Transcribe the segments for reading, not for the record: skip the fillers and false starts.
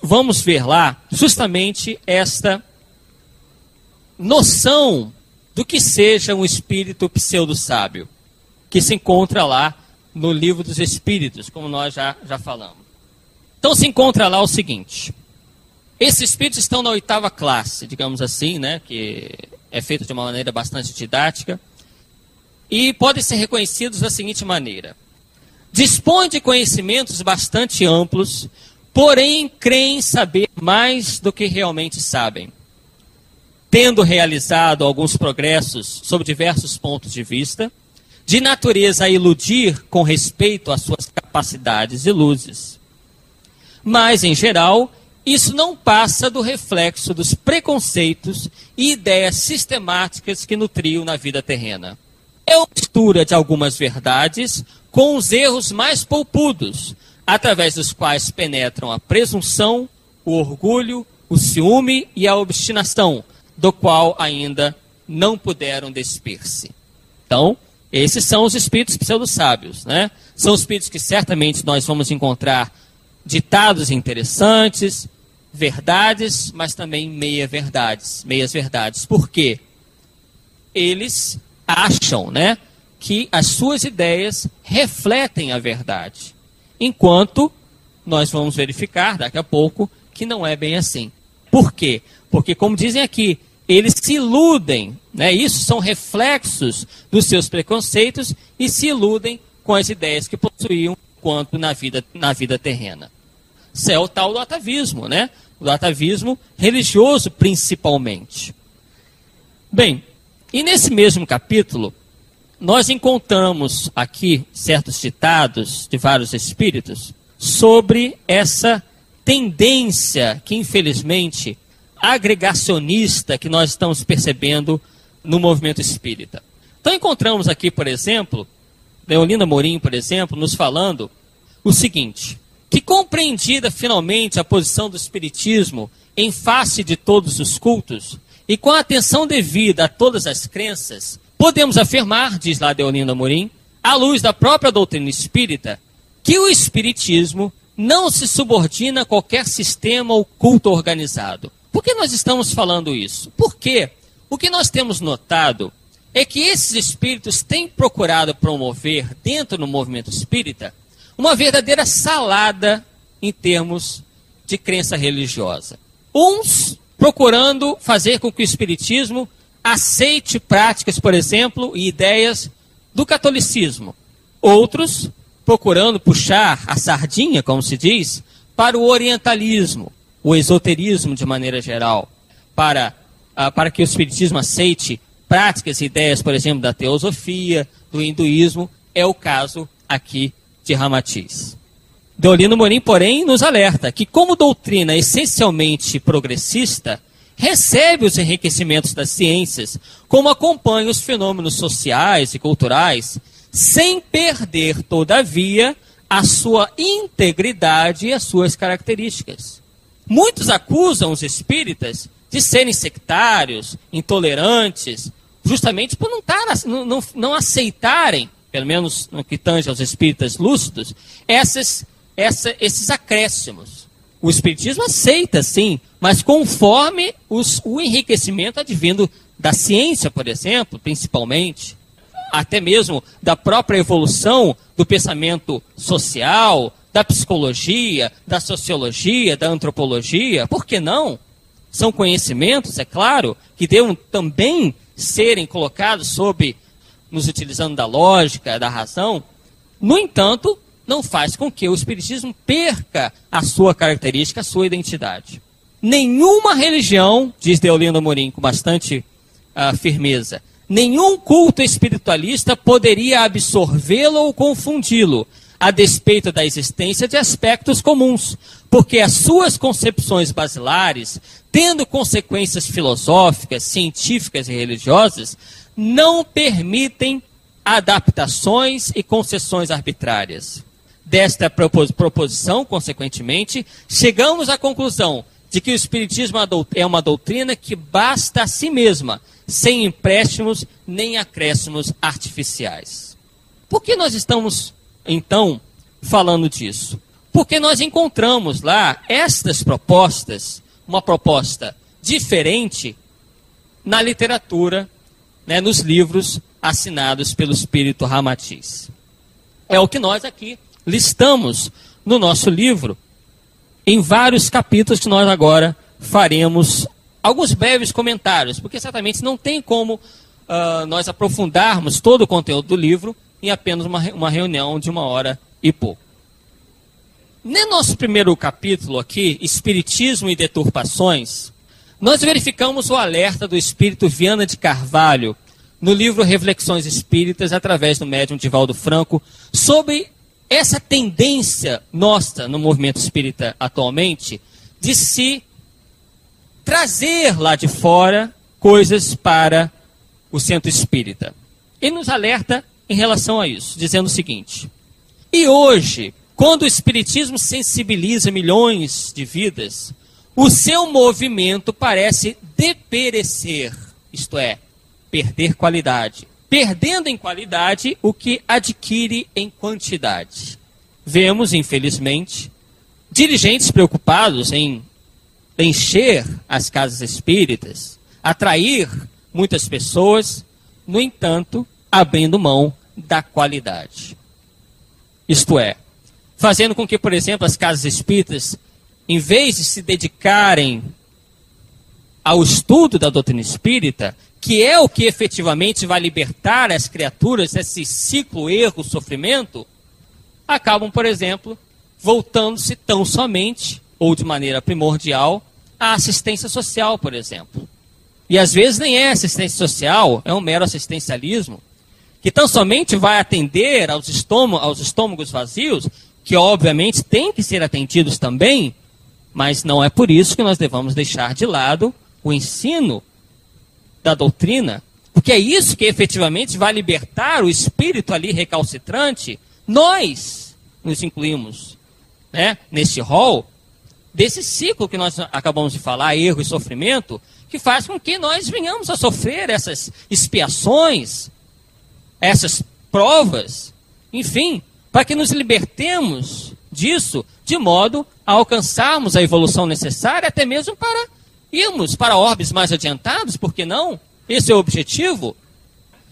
Vamos ver lá justamente esta noção do que seja um espírito pseudo-sábio, que se encontra lá no Livro dos Espíritos, como nós já falamos. Então se encontra lá o seguinte: esses espíritos estão na 8ª classe, digamos assim, né, que é feito de uma maneira bastante didática, e podem ser reconhecidos da seguinte maneira: dispõem de conhecimentos bastante amplos, porém creem saber mais do que realmente sabem, tendo realizado alguns progressos sob diversos pontos de vista, de natureza a iludir com respeito às suas capacidades e luzes. Mas, em geral, isso não passa do reflexo dos preconceitos e ideias sistemáticas que nutriam na vida terrena. É uma mistura de algumas verdades com os erros mais polpudos, através dos quais penetram a presunção, o orgulho, o ciúme e a obstinação, do qual ainda não puderam despir-se. Então, esses são os espíritos pseudo-sábios, né? São espíritos que certamente nós vamos encontrar ditados interessantes, verdades, mas também meias verdades. Por quê? Eles acham, né, que as suas ideias refletem a verdade, enquanto nós vamos verificar daqui a pouco que não é bem assim. Por quê? Porque, como dizem aqui, eles se iludem, né? Isso são reflexos dos seus preconceitos e se iludem com as ideias que possuíam quanto na vida terrena. Isso é o tal do atavismo, né? O atavismo religioso, principalmente. Bem, e nesse mesmo capítulo, nós encontramos aqui certos ditados de vários espíritos sobre essa tendência que, infelizmente, agregacionista que nós estamos percebendo no movimento espírita. Então encontramos aqui, por exemplo, Deolinda Morim, por exemplo, nos falando o seguinte: que compreendida finalmente a posição do espiritismo em face de todos os cultos e com a atenção devida a todas as crenças, podemos afirmar, diz lá Deolinda Morim, à luz da própria doutrina espírita, que o espiritismo não se subordina a qualquer sistema ou culto organizado. Por que nós estamos falando isso? Porque o que nós temos notado é que esses espíritos têm procurado promover, dentro do movimento espírita, uma verdadeira salada em termos de crença religiosa. Uns procurando fazer com que o espiritismo aceite práticas, por exemplo, e ideias do catolicismo. Outros procurando puxar a sardinha, como se diz, para o orientalismo, o esoterismo de maneira geral, para que o espiritismo aceite práticas e ideias, por exemplo, da teosofia, do hinduísmo. É o caso aqui de Ramatiz. Deolinda Morim, porém, nos alerta que, como doutrina essencialmente progressista, recebe os enriquecimentos das ciências, como acompanha os fenômenos sociais e culturais, sem perder, todavia, a sua integridade e as suas características. Muitos acusam os espíritas de serem sectários, intolerantes, justamente por não aceitarem, pelo menos no que tange aos espíritas lúcidos, esses acréscimos. O espiritismo aceita, sim, mas conforme o enriquecimento advindo da ciência, por exemplo, principalmente, até mesmo da própria evolução do pensamento social, da psicologia, da sociologia, da antropologia. Por que não? São conhecimentos, é claro, que devem também serem colocados nos utilizando da lógica, da razão. No entanto, não faz com que o espiritismo perca a sua característica, a sua identidade. Nenhuma religião, diz Deolinda Morim com bastante firmeza, nenhum culto espiritualista poderia absorvê-lo ou confundi-lo, a despeito da existência de aspectos comuns, porque as suas concepções basilares, tendo consequências filosóficas, científicas e religiosas, não permitem adaptações e concessões arbitrárias. Desta proposição, consequentemente, chegamos à conclusão de que o espiritismo é uma doutrina que basta a si mesma, sem empréstimos nem acréscimos artificiais. Por que nós estamos, então, falando disso? Porque nós encontramos lá estas propostas, uma proposta diferente na literatura, né, nos livros assinados pelo Espírito Ramatiz. É o que nós aqui listamos no nosso livro, em vários capítulos que nós agora faremos alguns breves comentários, porque certamente não tem como nós aprofundarmos todo o conteúdo do livro em apenas uma reunião de 1 hora e pouco. No nosso primeiro capítulo aqui, Espiritismo e Deturpações, nós verificamos o alerta do Espírito Viana de Carvalho no livro Reflexões Espíritas, através do médium Divaldo Franco, sobre essa tendência nossa no movimento espírita atualmente de se trazer lá de fora coisas para o centro espírita. Ele nos alerta em relação a isso, dizendo o seguinte: e hoje, quando o Espiritismo sensibiliza milhões de vidas, o seu movimento parece deperecer, isto é, perder qualidade. Perdendo em qualidade o que adquire em quantidade. Vemos, infelizmente, dirigentes preocupados em encher as casas espíritas, atrair muitas pessoas, no entanto, abrindo mão da qualidade. Isto é, fazendo com que, por exemplo, as casas espíritas, em vez de se dedicarem ao estudo da doutrina espírita, que é o que efetivamente vai libertar as criaturas desse ciclo, erro, sofrimento, acabam, por exemplo, voltando-se tão somente, ou de maneira primordial, à assistência social, por exemplo. E às vezes nem é assistência social, é um mero assistencialismo, que tão somente vai atender aos estômagos vazios, que obviamente têm que ser atendidos também, mas não é por isso que nós devamos deixar de lado o ensino da doutrina, porque é isso que efetivamente vai libertar o espírito ali recalcitrante. Nós nos incluímos, né, nesse rol desse ciclo que nós acabamos de falar, erro e sofrimento, que faz com que nós venhamos a sofrer essas expiações, essas provas, enfim, para que nos libertemos disso, de modo a alcançarmos a evolução necessária, até mesmo para irmos para orbes mais adiantados, por que não? Esse é o objetivo.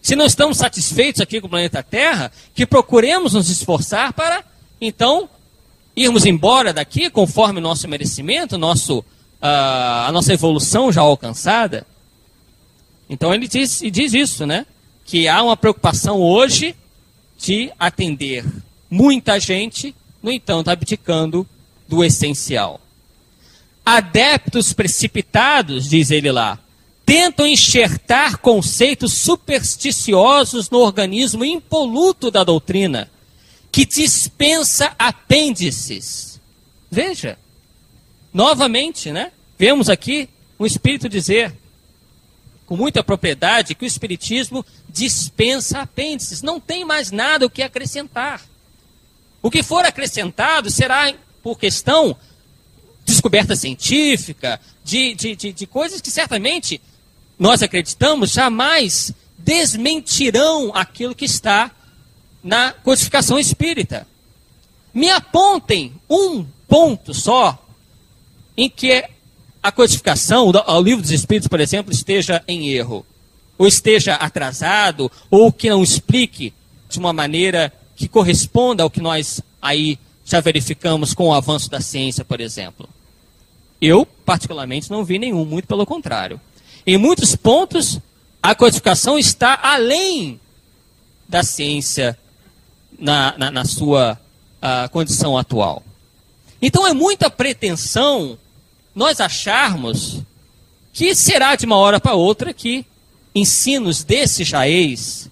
Se não estamos satisfeitos aqui com o planeta Terra, que procuremos nos esforçar para, então, irmos embora daqui conforme o nosso merecimento, a nossa evolução já alcançada. Então ele diz isso, né? Que há uma preocupação hoje de atender muita gente, no entanto, abdicando do essencial. Adeptos precipitados, diz ele lá, tentam enxertar conceitos supersticiosos no organismo impoluto da doutrina, que dispensa apêndices. Veja, novamente, né? Vemos aqui um espírito dizer, com muita propriedade, que o espiritismo dispensa apêndices. Não tem mais nada o que acrescentar. O que for acrescentado será por questão de descoberta científica, de coisas que certamente nós acreditamos jamais desmentirão aquilo que está na codificação espírita. Me apontem um ponto só em que a codificação, o livro dos Espíritos, por exemplo, esteja em erro, ou esteja atrasado, ou que não explique de uma maneira que corresponda ao que nós aí já verificamos com o avanço da ciência, por exemplo. Eu, particularmente, não vi nenhum, muito pelo contrário. Em muitos pontos, a codificação está além da ciência na sua condição atual. Então é muita pretensão nós acharmos que será de uma hora para outra que ensinos desse jaez,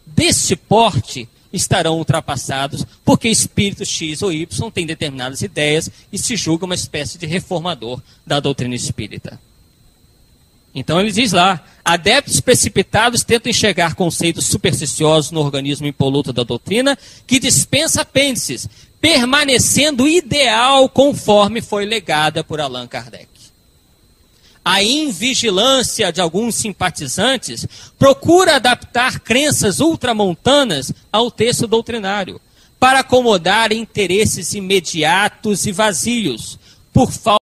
desse porte, estarão ultrapassados, porque espírito X ou Y tem determinadas ideias e se julga uma espécie de reformador da doutrina espírita. Então ele diz lá, adeptos precipitados tentam enxergar conceitos supersticiosos no organismo impoluto da doutrina, que dispensa apêndices, permanecendo ideal conforme foi legada por Allan Kardec. A invigilância de alguns simpatizantes procura adaptar crenças ultramontanas ao texto doutrinário, para acomodar interesses imediatos e vazios, por falta